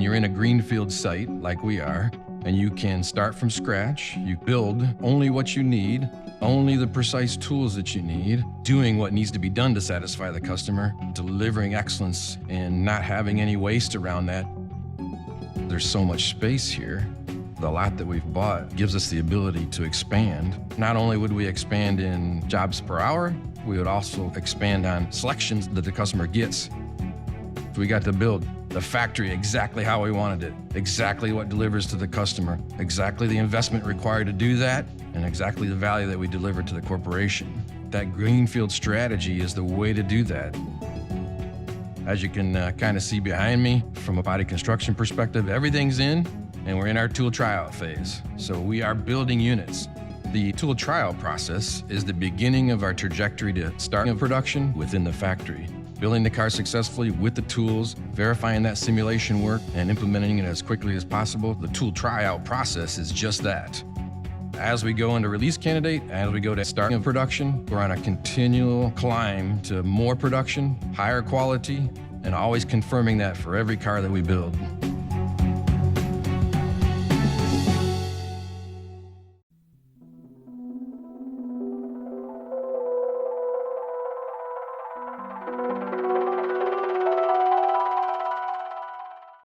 you're in a greenfield site like we are, and you can start from scratch, you build only what you need, only the precise tools that you need, doing what needs to be done to satisfy the customer, delivering excellence and not having any waste around that. There's so much space here. The lot that we've bought gives us the ability to expand. Not only would we expand in jobs per hour, we would also expand on selections that the customer gets. We got to build the factory exactly how we wanted it, exactly what delivers to the customer, exactly the investment required to do that, and exactly the value that we deliver to the corporation. That greenfield strategy is the way to do that. As you can kind of see behind me, from a body construction perspective, everything's in, and we're in our tool tryout phase. So we are building units. The tool trial process is the beginning of our trajectory to starting production within the factory. Building the car successfully with the tools, verifying that simulation work, and implementing it as quickly as possible. The tool tryout process is just that. As we go into release candidate, as we go to starting of production, we're on a continual climb to more production, higher quality, and always confirming that for every car that we build.